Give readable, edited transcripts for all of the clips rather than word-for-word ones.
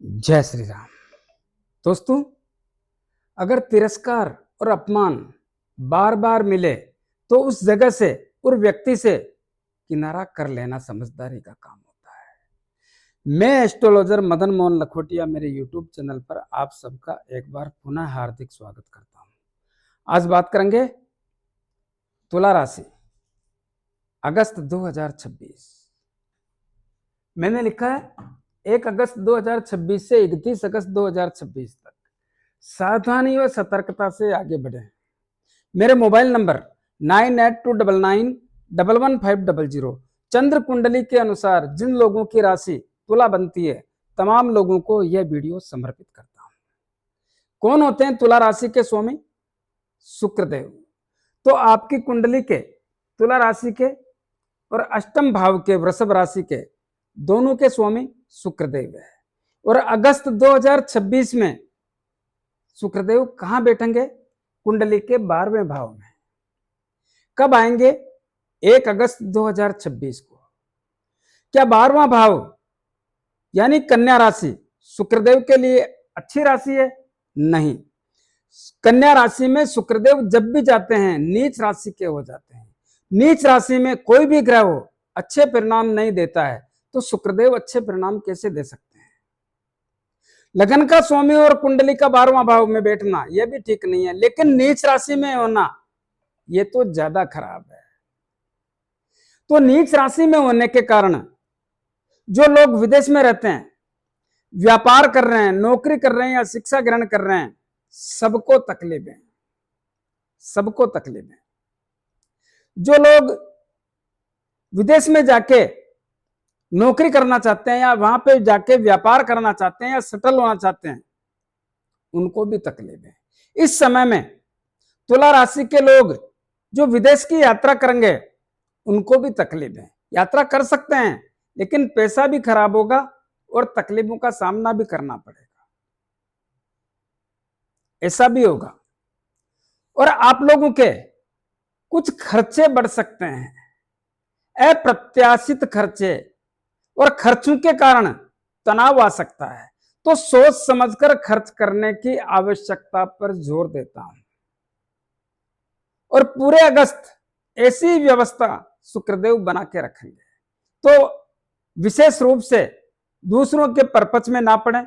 जय श्री राम। दोस्तों, अगर तिरस्कार और अपमान बार बार मिले तो उस जगह से और व्यक्ति से किनारा कर लेना समझदारी का काम होता है। मैं एस्ट्रोलॉजर मदन मोहन लखोटिया मेरे यूट्यूब चैनल पर आप सबका एक बार पुनः हार्दिक स्वागत करता हूं। आज बात करेंगे तुला राशि, अगस्त 2026। मैंने लिखा है 1 अगस्त 2026 से 31 अगस्त 2026 तक सावधानी और सतर्कता से आगे बढ़े। मेरे मोबाइल नंबर 9829911500। चंद्र कुंडली के अनुसार जिन लोगों की राशि तुला बनती है, तमाम लोगों को यह वीडियो समर्पित करता हूं। कौन होते हैं तुला राशि के स्वामी? शुक्रदेव। तो आपकी कुंडली के तुला राशि के और अष्टम भाव के वृषभ राशि के दोनों के स्वामी शुक्रदेव है। और अगस्त 2026 में शुक्रदेव कहां बैठेंगे? कुंडली के 12वें भाव में। कब आएंगे? 1 अगस्त 2026 को। क्या 12वां भाव यानी कन्या राशि शुक्रदेव के लिए अच्छी राशि है? नहीं। कन्या राशि में शुक्रदेव जब भी जाते हैं नीच राशि के हो जाते हैं। नीच राशि में कोई भी ग्रह हो अच्छे परिणाम नहीं देता है, तो शुक्रदेव अच्छे परिणाम कैसे दे सकते हैं? लगन का स्वामी और कुंडली का 12वां भाव में बैठना यह भी ठीक नहीं है, लेकिन नीच राशि में होना यह तो ज्यादा खराब है। तो नीच राशि में होने के कारण जो लोग विदेश में रहते हैं, व्यापार कर रहे हैं, नौकरी कर रहे हैं या शिक्षा ग्रहण कर रहे हैं, सबको तकलीफ है, सबको तकलीफ है। जो लोग विदेश में जाके नौकरी करना चाहते हैं या वहां पे जाके व्यापार करना चाहते हैं या सेटल होना चाहते हैं, उनको भी तकलीफ है। इस समय में तुला राशि के लोग जो विदेश की यात्रा करेंगे उनको भी तकलीफ है। यात्रा कर सकते हैं लेकिन पैसा भी खराब होगा और तकलीफों का सामना भी करना पड़ेगा, ऐसा भी होगा। और आप लोगों के कुछ खर्चे बढ़ सकते हैं, अप्रत्याशित खर्चे, और खर्चों के कारण तनाव आ सकता है। तो सोच समझकर खर्च करने की आवश्यकता पर जोर देता हूं। और पूरे अगस्त ऐसी व्यवस्था शुक्रदेव बना के रखेंगे, तो विशेष रूप से दूसरों के परपच में ना पड़े,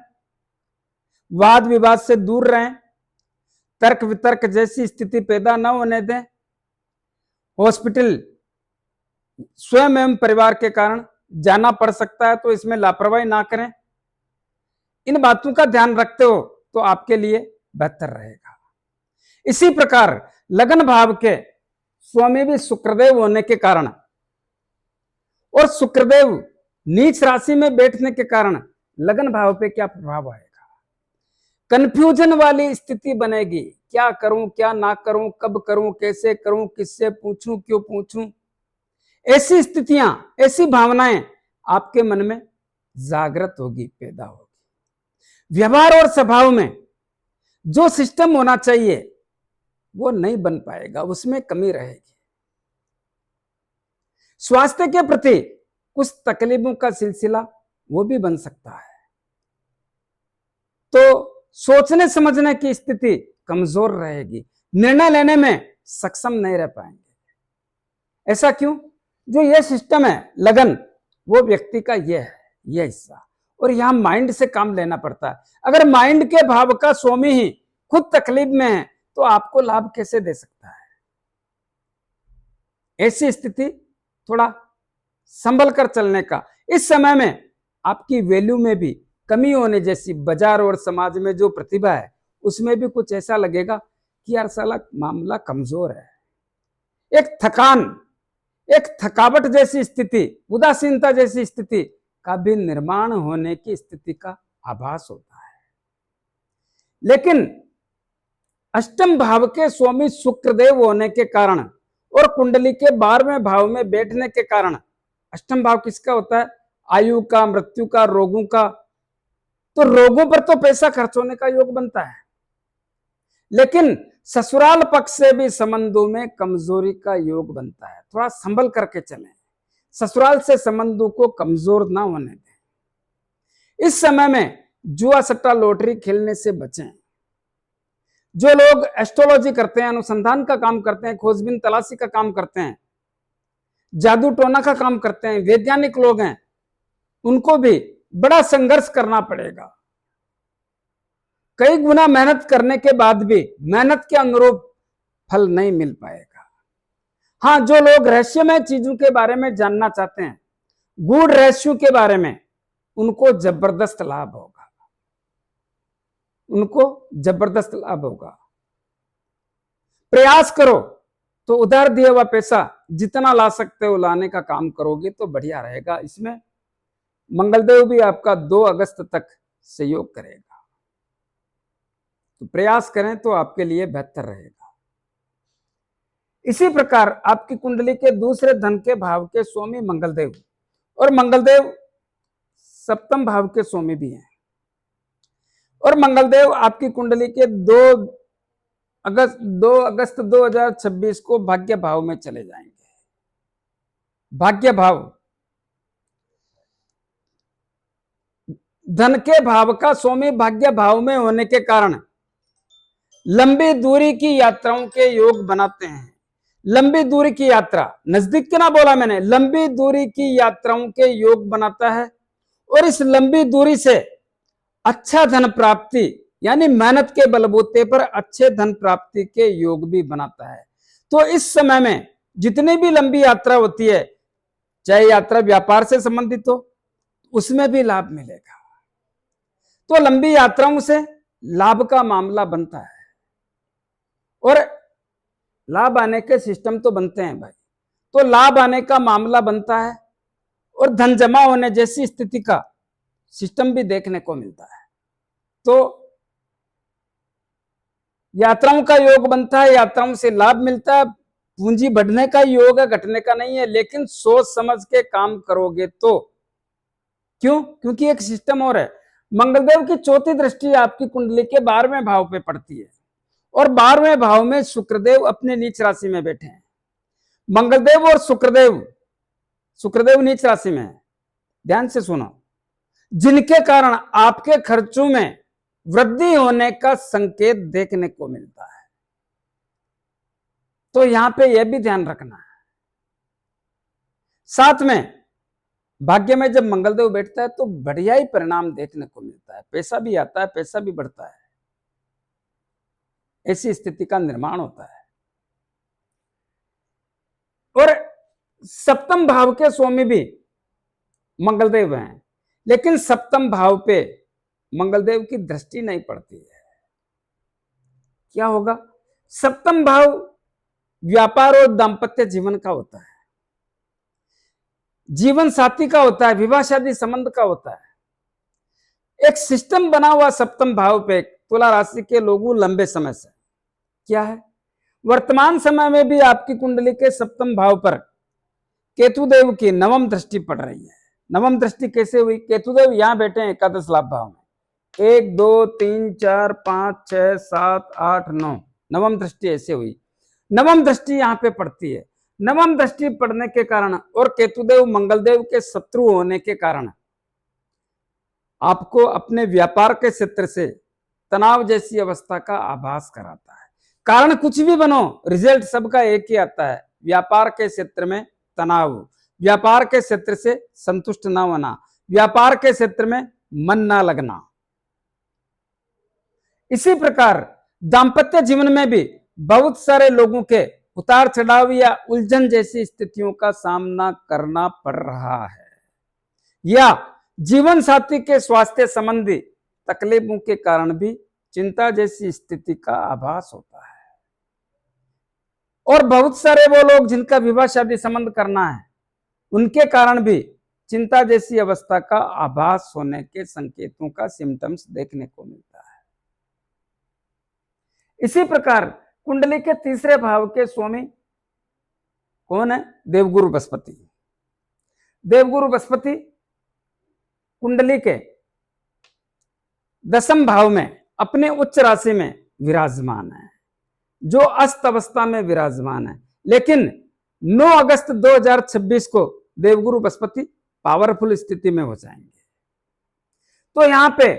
वाद विवाद से दूर रहें, तर्क वितर्क जैसी स्थिति पैदा न होने दें, हॉस्पिटल स्वयं एवं परिवार के कारण जाना पड़ सकता है, तो इसमें लापरवाही ना करें। इन बातों का ध्यान रखते हो तो आपके लिए बेहतर रहेगा। इसी प्रकार लगन भाव के स्वामी भी शुक्रदेव होने के कारण और शुक्रदेव नीच राशि में बैठने के कारण लगन भाव पे क्या प्रभाव आएगा? कंफ्यूजन वाली स्थिति बनेगी। क्या करूं, क्या ना करूं, कब करूं, कैसे करूं, किससे पूछूं, क्यों पूछूं, ऐसी स्थितियां, ऐसी भावनाएं आपके मन में जागृत होगी, पैदा होगी। व्यवहार और स्वभाव में जो सिस्टम होना चाहिए वो नहीं बन पाएगा, उसमें कमी रहेगी। स्वास्थ्य के प्रति कुछ तकलीफों का सिलसिला वो भी बन सकता है। तो सोचने समझने की स्थिति कमजोर रहेगी, निर्णय लेने में सक्षम नहीं रह पाएंगे। ऐसा क्यों? जो ये सिस्टम है लगन, वो व्यक्ति का ये है, ये हिस्सा, और यहां माइंड से काम लेना पड़ता है। अगर माइंड के भाव का स्वामी ही खुद तकलीफ में है तो आपको लाभ कैसे दे सकता है? ऐसी स्थिति थोड़ा संभल कर चलने का। इस समय में आपकी वैल्यू में भी कमी होने जैसी, बाजार और समाज में जो प्रतिभा है उसमें भी कुछ ऐसा लगेगा कि यार साला मामला कमजोर है। एक थकान, एक थकावट जैसी स्थिति, उदासीनता जैसी स्थिति का भी निर्माण होने की स्थिति का आभास होता है। लेकिन अष्टम भाव के स्वामी शुक्रदेव होने के कारण और कुंडली के 12वें भाव में बैठने के कारण, अष्टम भाव किसका होता है? आयु का, मृत्यु का, रोगों का। तो रोगों पर तो पैसा खर्च होने का योग बनता है, लेकिन ससुराल पक्ष से भी संबंधों में कमजोरी का योग बनता है। थोड़ा संभल करके चलें, ससुराल से संबंधों को कमजोर ना होने दें। इस समय में जुआ सट्टा लॉटरी खेलने से बचें। जो लोग एस्ट्रोलॉजी करते हैं, अनुसंधान का काम करते हैं, खोजबीन तलाशी का काम करते हैं, जादू टोना का काम करते हैं, वैज्ञानिक लोग हैं, उनको भी बड़ा संघर्ष करना पड़ेगा। कई गुना मेहनत करने के बाद भी मेहनत के अनुरूप फल नहीं मिल पाएगा। हाँ, जो लोग रहस्यमय चीजों के बारे में जानना चाहते हैं, गूढ़ रहस्यों के बारे में, उनको जबरदस्त लाभ होगा, उनको जबरदस्त लाभ होगा। प्रयास करो तो उधार दिया हुआ पैसा जितना ला सकते हो लाने का काम करोगे तो बढ़िया रहेगा। इसमें मंगलदेव भी आपका 2 अगस्त तक सहयोग करेगा, तो प्रयास करें तो आपके लिए बेहतर रहेगा। इसी प्रकार आपकी कुंडली के दूसरे धन के भाव के स्वामी मंगलदेव, और मंगलदेव सप्तम भाव के स्वामी भी हैं, और मंगलदेव आपकी कुंडली के 2 अगस्त 2026 को भाग्य भाव में चले जाएंगे। भाग्य भाव धन के भाव का स्वामी भाग्य भाव में होने के कारण लंबी दूरी की यात्राओं के योग बनाते हैं। लंबी दूरी की यात्रा, नजदीक की ना बोला मैंने, लंबी दूरी की यात्राओं के योग बनाता है, और इस लंबी दूरी से अच्छा धन प्राप्ति यानी मेहनत के बलबूते पर अच्छे धन प्राप्ति के योग भी बनाता है। तो इस समय में जितनी भी लंबी यात्रा होती है, चाहे यात्रा व्यापार से संबंधित हो, उसमें भी लाभ मिलेगा। तो लंबी यात्राओं से लाभ का मामला बनता है, और लाभ आने के सिस्टम तो बनते हैं भाई, तो लाभ आने का मामला बनता है, और धन जमा होने जैसी स्थिति का सिस्टम भी देखने को मिलता है। तो यात्राओं का योग बनता है, यात्राओं से लाभ मिलता है, पूंजी बढ़ने का योग है, घटने का नहीं है, लेकिन सोच समझ के काम करोगे तो। क्यों? क्योंकि एक सिस्टम और है, मंगलदेव की चौथी दृष्टि आपकी कुंडली के 12वें भाव पे पड़ती है, और 12वें भाव में शुक्रदेव अपने नीच राशि में बैठे हैं। मंगलदेव और शुक्रदेव नीच राशि में है, ध्यान से सुनो, जिनके कारण आपके खर्चों में वृद्धि होने का संकेत देखने को मिलता है। तो यहां पे यह भी ध्यान रखना है। साथ में भाग्य में जब मंगलदेव बैठता है तो बढ़िया ही परिणाम देखने को मिलता है, पैसा भी आता है, पैसा भी बढ़ता है, ऐसी स्थिति का निर्माण होता है। और सप्तम भाव के स्वामी भी मंगलदेव हैं, लेकिन सप्तम भाव पे मंगलदेव की दृष्टि नहीं पड़ती है। क्या होगा? सप्तम भाव व्यापार और दाम्पत्य जीवन का होता है, जीवन साथी का होता है, विवाह शादी संबंध का होता है। एक सिस्टम बना हुआ सप्तम भाव पे तुला राशि के लोगों लंबे समय से। क्या है? वर्तमान समय में भी आपकी कुंडली के सप्तम भाव पर केतुदेव की 9वीं दृष्टि पड़ रही है। 9वीं दृष्टि कैसे हुई? केतुदेव यहां बैठे हैं एकादश लाभ भाव में, 1 2 3 4 5 6 7 8 9, 9वीं दृष्टि ऐसे हुई। 9वीं दृष्टि यहां पे पड़ती है। 9वीं दृष्टि पड़ने के कारण और केतुदेव मंगलदेव के शत्रु होने के कारण आपको अपने व्यापार के क्षेत्र से तनाव जैसी अवस्था का आभास कराता है। कारण कुछ भी बनो, रिजल्ट सबका एक ही आता है, व्यापार के क्षेत्र में तनाव, व्यापार के क्षेत्र से संतुष्ट ना होना, व्यापार के क्षेत्र में मन ना लगना। इसी प्रकार दाम्पत्य जीवन में भी बहुत सारे लोगों के उतार चढ़ाव या उलझन जैसी स्थितियों का सामना करना पड़ रहा है, या जीवन साथी के स्वास्थ्य संबंधी तकलीफों के कारण भी चिंता जैसी स्थिति का आभास होता है। और बहुत सारे वो लोग जिनका विवाह शादी संबंध करना है, उनके कारण भी चिंता जैसी अवस्था का आभास होने के संकेतों का सिम्टम्स देखने को मिलता है। इसी प्रकार कुंडली के तीसरे भाव के स्वामी कौन है? देवगुरु बृहस्पति। देवगुरु बृहस्पति कुंडली के 10वें भाव में अपने उच्च राशि में विराजमान है, जो अस्त अवस्था में विराजमान है। लेकिन 9 अगस्त 2026 को देवगुरु बृहस्पति पावरफुल स्थिति में हो जाएंगे। तो यहां पे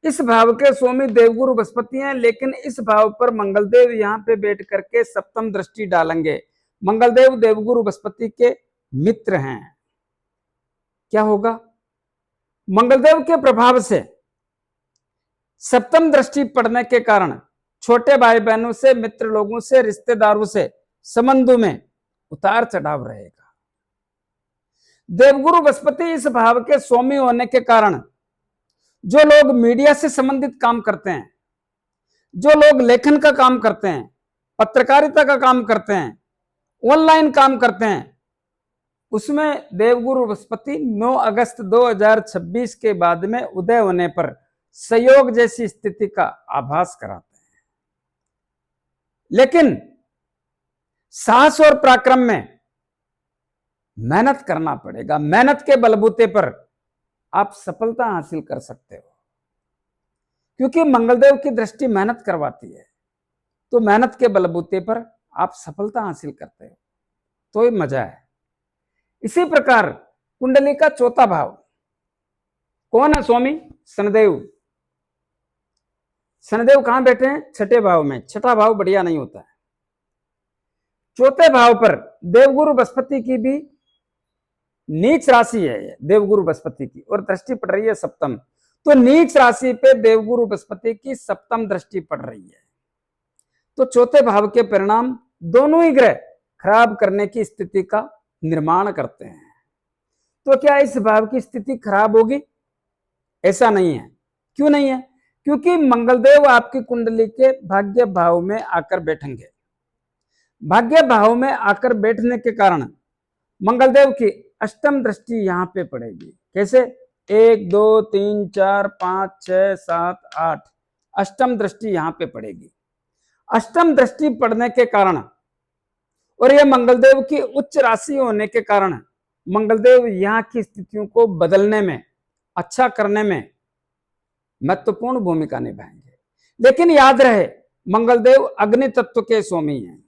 इस भाव के स्वामी देवगुरु बृहस्पति हैं, लेकिन इस भाव पर मंगलदेव यहाँ पे बैठ करके सप्तम दृष्टि डालेंगे। मंगलदेव देवगुरु बृहस्पति के मित्र हैं। क्या होगा? मंगलदेव के प्रभाव से सप्तम दृष्टि पड़ने के कारण छोटे भाई बहनों से, मित्र लोगों से, रिश्तेदारों से संबंधों में उतार चढ़ाव रहेगा। देवगुरु बृहस्पति इस भाव के स्वामी होने के कारण जो लोग मीडिया से संबंधित काम करते हैं, जो लोग लेखन का काम करते हैं, पत्रकारिता का काम करते हैं, ऑनलाइन काम करते हैं, उसमें देवगुरु बृहस्पति 9 अगस्त 2026 के बाद में उदय होने पर सहयोग जैसी स्थिति का आभास कराते हैं। लेकिन साहस और पराक्रम में मेहनत करना पड़ेगा। मेहनत के बलबूते पर आप सफलता हासिल कर सकते हो, क्योंकि मंगलदेव की दृष्टि मेहनत करवाती है। तो मेहनत के बलबूते पर आप सफलता हासिल करते हो, तो ये मजा है। इसी प्रकार कुंडली का चौथा भाव कौन है स्वामी? शनिदेव। शनिदेव कहां बैठे हैं? छठे भाव में। छठा भाव बढ़िया नहीं होता है। चौथे भाव पर देवगुरु बृहस्पति की भी नीच राशि है, देवगुरु बृहस्पति की, और दृष्टि पड़ रही है सप्तम। तो नीच राशि पे देवगुरु बृहस्पति की सप्तम दृष्टि पड़ रही है। तो चौथे भाव के परिणाम दोनों ही ग्रह खराब करने की स्थिति का निर्माण करते हैं। तो क्या इस भाव की स्थिति खराब होगी? ऐसा नहीं है। क्यों नहीं है? क्योंकि मंगलदेव आपकी कुंडली के भाग्य भाव में आकर बैठेंगे। भाग्य भाव में आकर बैठने के कारण मंगलदेव की अष्टम दृष्टि यहां पे पड़ेगी। कैसे? 1 2 3 4 5 6 7 8 अष्टम दृष्टि यहां पे पड़ेगी। अष्टम दृष्टि पड़ने के कारण और यह मंगलदेव की उच्च राशि होने के कारण मंगलदेव यहां की स्थितियों को बदलने में, अच्छा करने में महत्वपूर्ण भूमिका निभाएंगे। लेकिन याद रहे, मंगलदेव अग्नि तत्व के स्वामी हैं।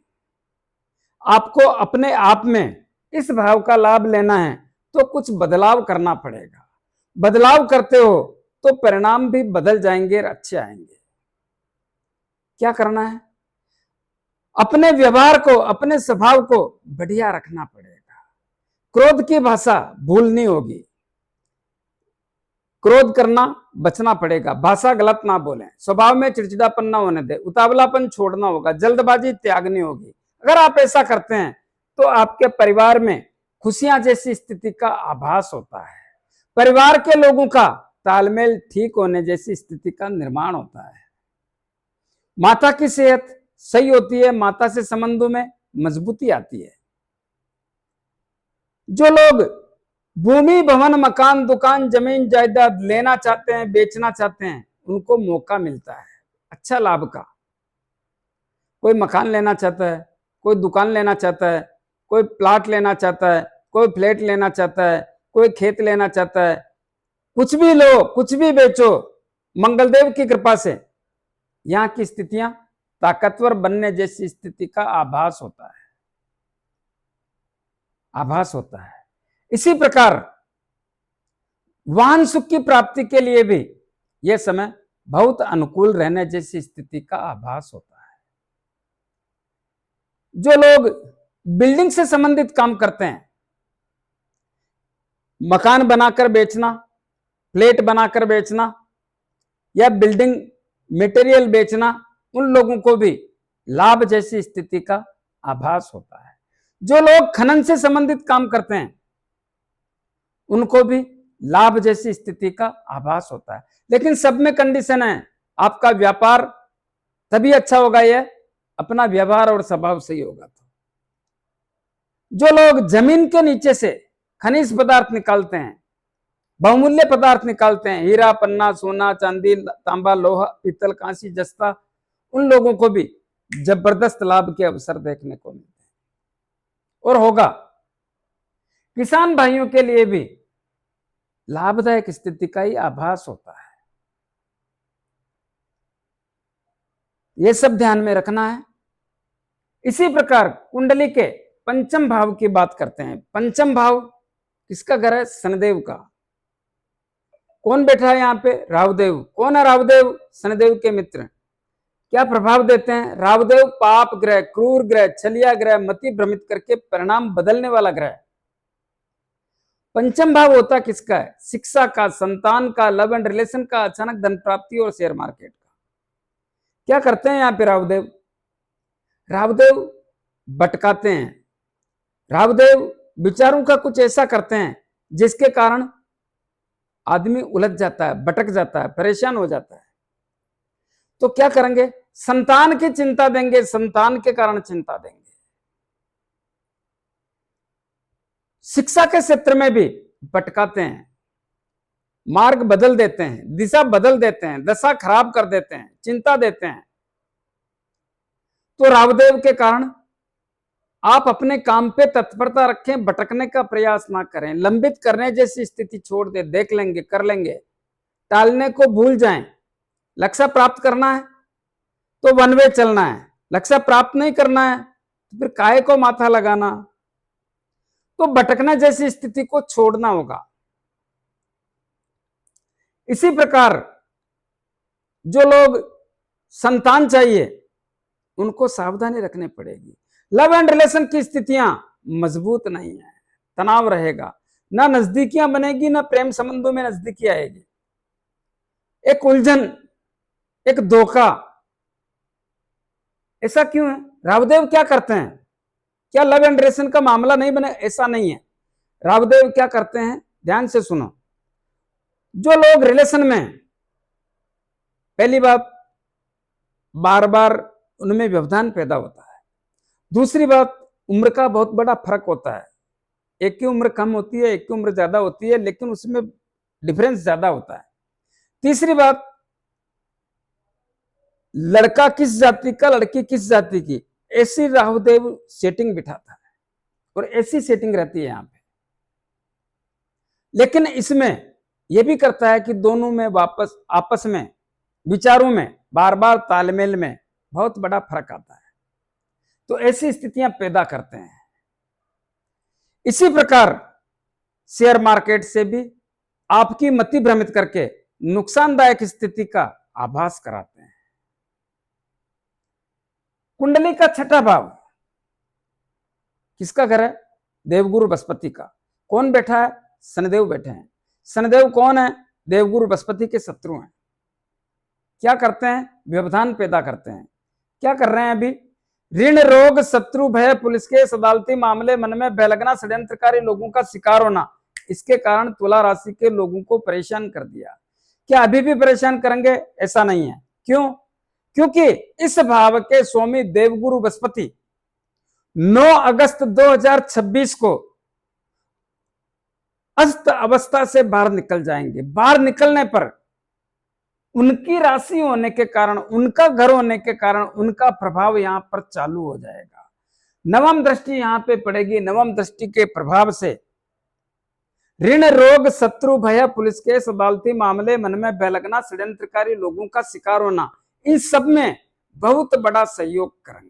आपको अपने आप में इस भाव का लाभ लेना है तो कुछ बदलाव करना पड़ेगा। बदलाव करते हो तो परिणाम भी बदल जाएंगे और अच्छे आएंगे। क्या करना है? अपने व्यवहार को, अपने स्वभाव को बढ़िया रखना पड़ेगा। क्रोध की भाषा भूलनी होगी। क्रोध करना बचना पड़ेगा। भाषा गलत ना बोलें। स्वभाव में चिड़चिड़ापन ना होने दे। उतावलापन छोड़ना होगा। जल्दबाजी त्यागनी होगी। अगर आप ऐसा करते हैं तो आपके परिवार में खुशियां जैसी स्थिति का आभास होता है। परिवार के लोगों का तालमेल ठीक होने जैसी स्थिति का निर्माण होता है। माता की सेहत सही होती है। माता से संबंधों में मजबूती आती है। जो लोग भूमि, भवन, मकान, दुकान, जमीन, जायदाद लेना चाहते हैं, बेचना चाहते हैं, उनको मौका मिलता है अच्छा लाभ का। कोई मकान लेना चाहता है, कोई दुकान लेना चाहता है, कोई प्लाट लेना चाहता है, कोई फ्लैट लेना चाहता है, कोई खेत लेना चाहता है। कुछ भी लो, कुछ भी बेचो, मंगलदेव की कृपा से यहां की स्थितियां ताकतवर बनने जैसी स्थिति का आभास होता है। आभास होता है। इसी प्रकार वाहन सुख की प्राप्ति के लिए भी यह समय बहुत अनुकूल रहने जैसी स्थिति का आभास होता है। जो लोग बिल्डिंग से संबंधित काम करते हैं, मकान बनाकर बेचना, फ्लैट बनाकर बेचना या बिल्डिंग मटेरियल बेचना, उन लोगों को भी लाभ जैसी स्थिति का आभास होता है। जो लोग खनन से संबंधित काम करते हैं, उनको भी लाभ जैसी स्थिति का आभास होता है। लेकिन सब में कंडीशन है, आपका व्यापार तभी अच्छा होगा यह अपना व्यवहार और स्वभाव सही होगा। तो जो लोग जमीन के नीचे से खनिज पदार्थ निकालते हैं, बहुमूल्य पदार्थ निकालते हैं, हीरा, पन्ना, सोना, चांदी, तांबा, लोहा, पीतल, कांसी, जस्ता, उन लोगों को भी जबरदस्त लाभ के अवसर देखने को मिलते हैं और होगा। किसान भाइयों के लिए भी लाभदायक स्थिति का ही आभास होता है। यह सब ध्यान में रखना है। इसी प्रकार कुंडली के पंचम भाव की बात करते हैं। पंचम भाव किसका घर है? शनिदेव का। कौन बैठा है यहाँ पे? राहुदेव। कौन है राहुदेव? शनिदेव के मित्र। क्या प्रभाव देते हैं? राहुदेव पाप ग्रह, क्रूर ग्रह, छलिया ग्रह, मति भ्रमित करके परिणाम बदलने वाला ग्रह। पंचम भाव होता किसका है? शिक्षा का, संतान का, लव एंड रिलेशन का, अचानक धन प्राप्ति और शेयर मार्केट का। क्या करते हैं यहाँ पे राहुदेव? राहुदेव भटकाते हैं। राहुदेव विचारों का कुछ ऐसा करते हैं जिसके कारण आदमी उलझ जाता है, भटक जाता है, परेशान हो जाता है। तो क्या करेंगे? संतान की चिंता देंगे, संतान के कारण चिंता देंगे। शिक्षा के क्षेत्र में भी भटकाते हैं, मार्ग बदल देते हैं, दिशा बदल देते हैं, दशा खराब कर देते हैं, चिंता देते हैं। तो राहुदेव के कारण आप अपने काम पे तत्परता रखें, भटकने का प्रयास ना करें, लंबित करने जैसी स्थिति छोड़ दे, देख लेंगे, कर लेंगे, टालने को भूल जाएं। लक्ष्य प्राप्त करना है तो वन वे चलना है, लक्ष्य प्राप्त नहीं करना है तो फिर काहे को माथा लगाना। तो भटकना जैसी स्थिति को छोड़ना होगा। इसी प्रकार जो लोग संतान चाहिए उनको सावधानी रखनी पड़ेगी। लव एंड रिलेशन की स्थितियां मजबूत नहीं है, तनाव रहेगा, ना नजदीकियां बनेगी, ना प्रेम संबंधों में नजदीकी आएगी। एक उलझन, एक धोखा। ऐसा क्यों है? राहुदेव क्या करते हैं? क्या लव एंड रिलेशन का मामला नहीं बने? ऐसा नहीं है। राहुदेव क्या करते हैं? ध्यान से सुनो। जो लोग रिलेशन में, पहली बात, बार बार उनमें व्यवधान पैदा होता है। दूसरी बात, उम्र का बहुत बड़ा फर्क होता है। एक की उम्र कम होती है, एक की उम्र ज्यादा होती है, लेकिन उसमें डिफरेंस ज्यादा होता है। तीसरी बात, लड़का किस जाति का, लड़की किस जाति की, ऐसी राहुदेव सेटिंग बिठाता है और ऐसी सेटिंग रहती है यहां पे। लेकिन इसमें यह भी करता है कि दोनों में वापस आपस में विचारों में बार बार तालमेल में बहुत बड़ा फर्क आता है। तो ऐसी स्थितियां पैदा करते हैं। इसी प्रकार शेयर मार्केट से भी आपकी मति भ्रमित करके नुकसानदायक स्थिति का आभास कराते हैं। कुंडली का छठा भाव किसका घर है? देवगुरु बृहस्पति का। कौन बैठा है? शनिदेव बैठे हैं। शनिदेव कौन है? देवगुरु बृहस्पति के शत्रु हैं। क्या करते हैं? व्यवधान पैदा करते हैं। क्या कर रहे हैं अभी? ऋण, रोग, शत्रु, भय, पुलिस केस, अदालती मामले, मन में भय लगना, षड्यंत्रकारी लोगों का शिकार होना, इसके कारण तुला राशि के लोगों को परेशान कर दिया। क्या अभी भी परेशान करेंगे? ऐसा नहीं है। क्यों? क्योंकि इस भाव के स्वामी देवगुरु बृहस्पति 9 अगस्त 2026 को अस्त अवस्था से बाहर निकल जाएंगे। बाहर निकलने पर उनकी राशि होने के कारण, उनका घर होने के कारण उनका प्रभाव यहां पर चालू हो जाएगा। नवम दृष्टि यहां पे पड़ेगी। नवम दृष्टि के प्रभाव से ऋण, रोग, शत्रु, भय, पुलिस केस, अदालती मामले, मन में भय लगना, षड्यंत्रकारी लोगों का शिकार होना, इन सब में बहुत बड़ा सहयोग करेंगे।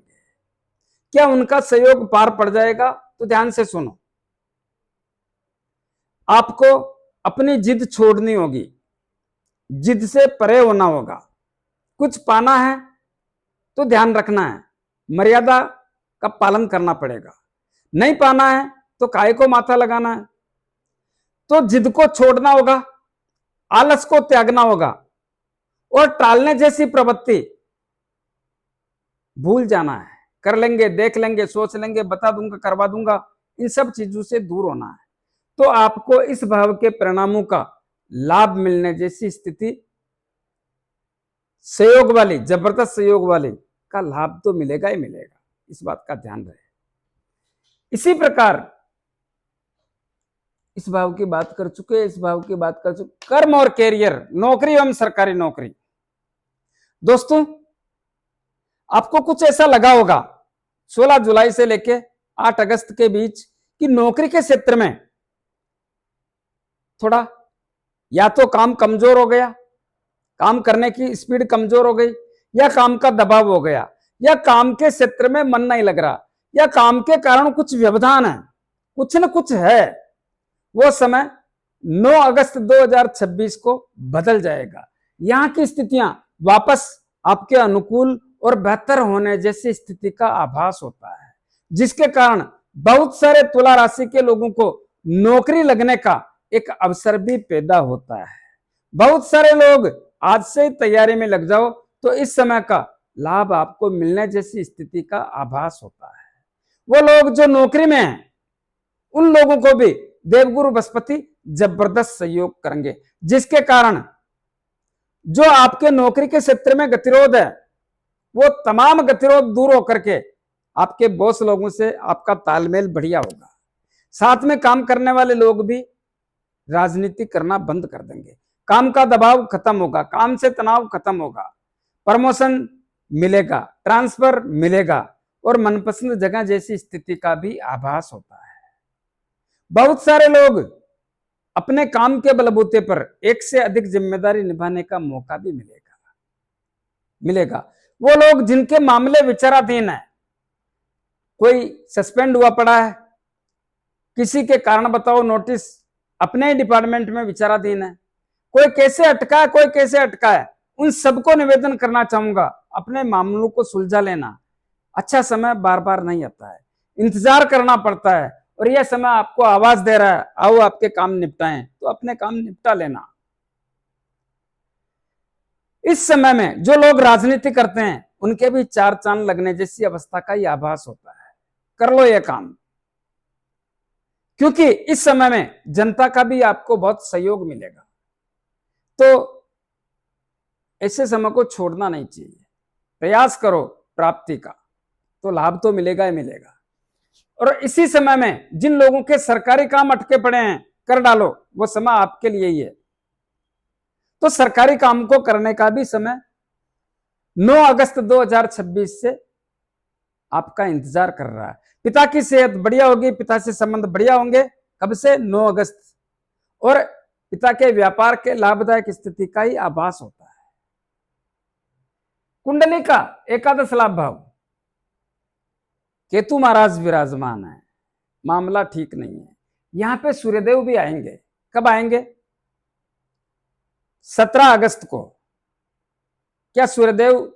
क्या उनका सहयोग पार पड़ जाएगा? तो ध्यान से सुनो। आपको अपनी जिद छोड़नी होगी, जिद से परे होना होगा। कुछ पाना है तो ध्यान रखना है, मर्यादा का पालन करना पड़ेगा। नहीं पाना है तो काहे को माथा लगाना है। तो जिद को छोड़ना होगा, आलस को त्यागना होगा और टालने जैसी प्रवृत्ति भूल जाना है। कर लेंगे, देख लेंगे, सोच लेंगे, बता दूंगा, करवा दूंगा, इन सब चीजों से दूर होना है। तो आपको इस भाव के परिणामों का लाभ मिलने जैसी स्थिति, सहयोग वाली, जबरदस्त सहयोग वाली का लाभ तो मिलेगा ही मिलेगा। इस बात का ध्यान रहे। इसी प्रकार इस भाव की बात कर चुके, इस भाव की बात कर चुके। कर्म और कैरियर, नौकरी एवं सरकारी नौकरी। दोस्तों, आपको कुछ ऐसा लगा होगा 16 जुलाई से लेके 8 अगस्त के बीच कि नौकरी के क्षेत्र में थोड़ा या तो काम कमजोर हो गया, काम करने की स्पीड कमजोर हो गई, या काम का दबाव हो गया, या काम के क्षेत्र में मन नहीं लग रहा, या काम के कारण कुछ व्यवधान है, कुछ न कुछ है। वो समय 9 अगस्त 2026 को बदल जाएगा। यहाँ की स्थितियां वापस आपके अनुकूल और बेहतर होने जैसी स्थिति का आभास होता है, जिसके कारण बहुत सारे तुला राशि के लोगों को नौकरी लगने का एक अवसर भी पैदा होता है। बहुत सारे लोग आज से ही तैयारी में लग जाओ तो इस समय का लाभ आपको मिलने जैसी स्थिति का आभास होता है। वो लोग जो नौकरी में हैं उन लोगों को भी देवगुरु बृहस्पति जबरदस्त सहयोग करेंगे, जिसके कारण जो आपके नौकरी के क्षेत्र में गतिरोध है वो तमाम गतिरोध दूर होकर के आपके बॉस लोगों से आपका तालमेल बढ़िया होगा। साथ में काम करने वाले लोग भी राजनीति करना बंद कर देंगे। काम का दबाव खत्म होगा, काम से तनाव खत्म होगा, प्रमोशन मिलेगा, ट्रांसफर मिलेगा और मनपसंद जगह जैसी स्थिति का भी आभास होता है। बहुत सारे लोग अपने काम के बलबूते पर एक से अधिक जिम्मेदारी निभाने का मौका भी मिलेगा। वो लोग जिनके मामले विचाराधीन है, कोई सस्पेंड हुआ पड़ा है, किसी के कारण बताओ नोटिस अपने ही डिपार्टमेंट में विचाराधीन है, कोई कैसे अटका है, उन सबको निवेदन करना चाहूंगा अपने मामलों को सुलझा लेना। अच्छा समय बार बार नहीं आता है, इंतजार करना पड़ता है और यह समय आपको आवाज दे रहा है आओ आपके काम निपटाएं, तो अपने काम निपटा लेना। इस समय में जो लोग राजनीति करते हैं उनके भी चार चांद लगने जैसी अवस्था का ही आभास होता है। कर लो यह काम, क्योंकि इस समय में जनता का भी आपको बहुत सहयोग मिलेगा। तो ऐसे समय को छोड़ना नहीं चाहिए, प्रयास करो प्राप्ति का, तो लाभ तो मिलेगा ही मिलेगा। और इसी समय में जिन लोगों के सरकारी काम अटके पड़े हैं कर डालो, वो समय आपके लिए ही है। तो सरकारी काम को करने का भी समय 9 अगस्त 2026 से आपका इंतजार कर रहा है। पिता की सेहत बढ़िया होगी, पिता से संबंध बढ़िया होंगे। कब से? 9 अगस्त। और पिता के व्यापार के लाभदायक स्थिति का ही आभास होता है। कुंडली का एकादश लाभ भाव केतु महाराज विराजमान है, मामला ठीक नहीं है। यहां पे सूर्यदेव भी आएंगे। कब आएंगे? 17 अगस्त को। क्या सूर्यदेव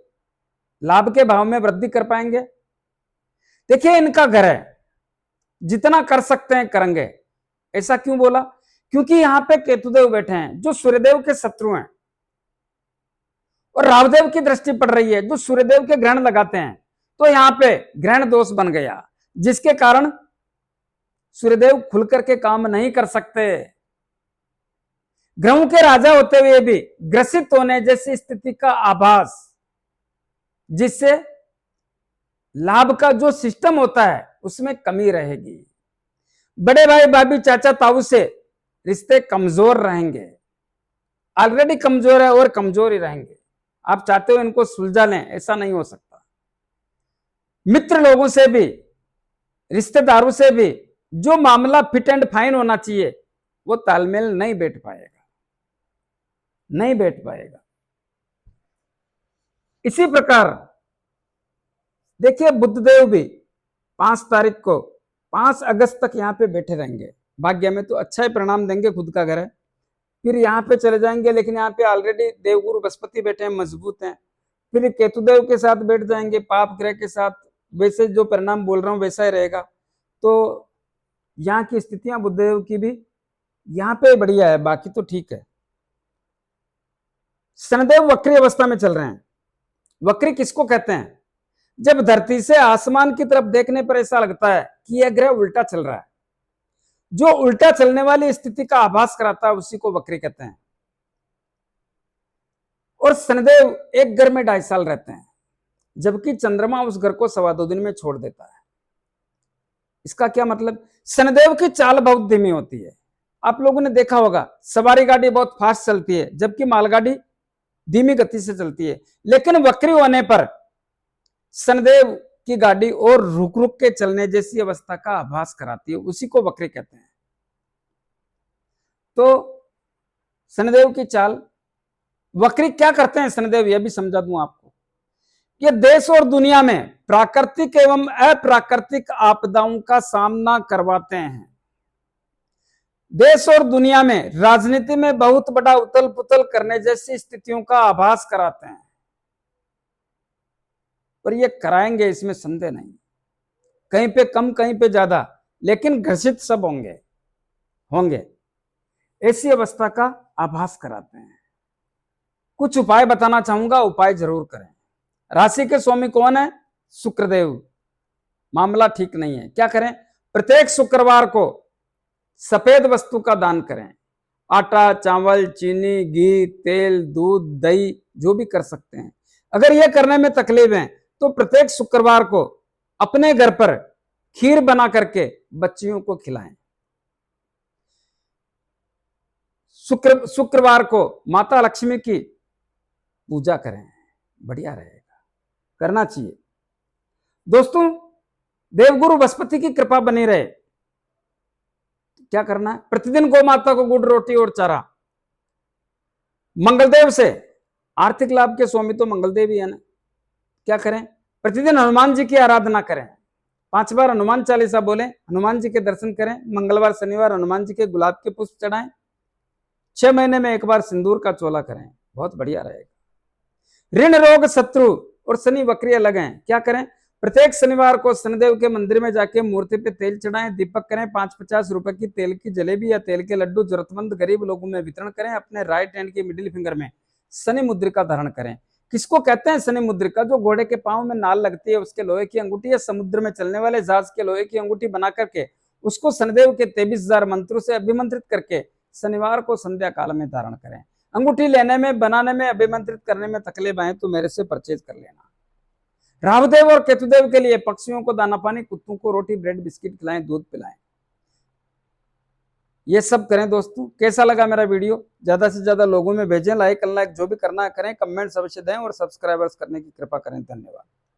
लाभ के भाव में वृद्धि कर पाएंगे? देखिए, इनका घर है, जितना कर सकते हैं करेंगे। ऐसा क्यों बोला? क्योंकि यहां पे केतुदेव बैठे हैं जो सूर्यदेव के शत्रु हैं, और राहुदेव की दृष्टि पड़ रही है जो सूर्यदेव के ग्रहण लगाते हैं। तो यहां पे ग्रहण दोष बन गया, जिसके कारण सूर्यदेव खुल करके काम नहीं कर सकते। ग्रहों के राजा होते हुए भी ग्रसित होने जैसी स्थिति का आभास, जिससे लाभ का जो सिस्टम होता है उसमें कमी रहेगी। बड़े भाई भाभी चाचा ताऊ से रिश्ते कमजोर रहेंगे, ऑलरेडी कमजोर है और कमजोर ही रहेंगे। आप चाहते हो इनको सुलझा लें, ऐसा नहीं हो सकता। मित्र लोगों से भी, रिश्तेदारों से भी जो मामला फिट एंड फाइन होना चाहिए वो तालमेल नहीं बैठ पाएगा। इसी प्रकार देखिए, बुद्धदेव भी 5 तारीख को 5 अगस्त तक यहां पे बैठे रहेंगे। भाग्य में तो अच्छा ही परिणाम देंगे, खुद का घर है। फिर यहाँ पे चले जाएंगे, लेकिन यहाँ पे ऑलरेडी देवगुरु बृहस्पति बैठे हैं, मजबूत हैं। फिर केतुदेव के साथ बैठ जाएंगे, पाप ग्रह के साथ। वैसे जो परिणाम बोल रहा हूं वैसा ही रहेगा। तो यहाँ की स्थितियां बुद्धदेव की भी यहाँ पे बढ़िया है, बाकी तो ठीक है। शनिदेव वक्री अवस्था में चल रहे हैं। वक्री किसको कहते हैं? जब धरती से आसमान की तरफ देखने पर ऐसा लगता है कि यह ग्रह उल्टा चल रहा है, जो उल्टा चलने वाली स्थिति का आभास कराता है उसी को वक्री कहते हैं। और शनिदेव एक घर में 2.5 साल रहते हैं, जबकि चंद्रमा उस घर को 2.25 दिन में छोड़ देता है। इसका क्या मतलब? शनिदेव की चाल बहुत धीमी होती है। आप लोगों ने देखा होगा, सवारी गाड़ी बहुत फास्ट चलती है जबकि मालगाड़ी धीमी गति से चलती है। लेकिन वक्री होने पर शनिदेव की गाड़ी और रुक रुक के चलने जैसी अवस्था का आभास कराती है, उसी को वक्री कहते हैं। तो शनिदेव की चाल, वक्री क्या करते हैं शनिदेव, यह भी समझा दूं आपको। ये देश और दुनिया में प्राकृतिक एवं अप्राकृतिक आपदाओं का सामना करवाते हैं। देश और दुनिया में राजनीति में बहुत बड़ा उथल पुथल करने जैसी स्थितियों का आभास कराते हैं, और ये कराएंगे, इसमें संदेह नहीं। कहीं पे कम, कहीं पे ज्यादा, लेकिन घर्षित सब होंगे होंगे ऐसी अवस्था का आभास कराते हैं। कुछ उपाय बताना चाहूंगा, उपाय जरूर करें। राशि के स्वामी कौन है? शुक्रदेव। मामला ठीक नहीं है, क्या करें? प्रत्येक शुक्रवार को सफेद वस्तु का दान करें। आटा, चावल, चीनी, घी, तेल, दूध, दही, जो भी कर सकते हैं। अगर यह करने में तकलीफ है तो प्रत्येक शुक्रवार को अपने घर पर खीर बना करके बच्चियों को खिलाएं। शुक्रवार को माता लक्ष्मी की पूजा करें, बढ़िया रहेगा, करना चाहिए। दोस्तों, देवगुरु बृहस्पति की कृपा बनी रहे, क्या करना है? प्रतिदिन गौ माता को गुड़, रोटी और चारा। मंगलदेव से, आर्थिक लाभ के स्वामी तो मंगलदेव ही है ना, क्या करें? प्रतिदिन हनुमान जी की आराधना करें, 5 बार हनुमान चालीसा बोले, हनुमान जी के दर्शन करें। मंगलवार शनिवार हनुमान जी के गुलाब के पुष्प चढ़ाएं। 6 महीने में एक बार सिंदूर का चोला करें, बहुत बढ़िया रहेगा। ऋण, रोग, शत्रु और शनि वक्रिय लगे, क्या करें? प्रत्येक शनिवार को शनिदेव के मंदिर में जाके मूर्ति पे तेल चढ़ाएं, दीपक करें, 5-50 रुपए की तेल की जलेबी या तेल के लड्डू जरूरतमंद गरीब लोगों में वितरण करें। अपने राइट हैंड की मिडिल फिंगर में शनि मुद्रिका धारण करें। किसको कहते हैं शनि मुद्रिका? जो घोड़े के पांव में नाल लगती है उसके लोहे की अंगूठी, या समुद्र में चलने वाले जहाज के लोहे की अंगूठी बना करके उसको शनिदेव के 23,000 मंत्रों से अभिमंत्रित करके शनिवार को संध्या काल में धारण करें। अंगूठी लेने में, बनाने में, अभिमंत्रित करने में तकलीफ आए तो मेरे से परचेज कर लेना। राहुदेव और केतुदेव के लिए पक्षियों को दाना पानी, कुत्तों को रोटी, ब्रेड, बिस्किट खिलाएं, दूध पिलाएं। ये सब करें। दोस्तों, कैसा लगा मेरा वीडियो? ज्यादा से ज्यादा लोगों में भेजें, लाइक अनलाइक जो भी करना है करें, कमेंट्स अवश्य दें और सब्सक्राइबर्स करने की कृपा करें। धन्यवाद।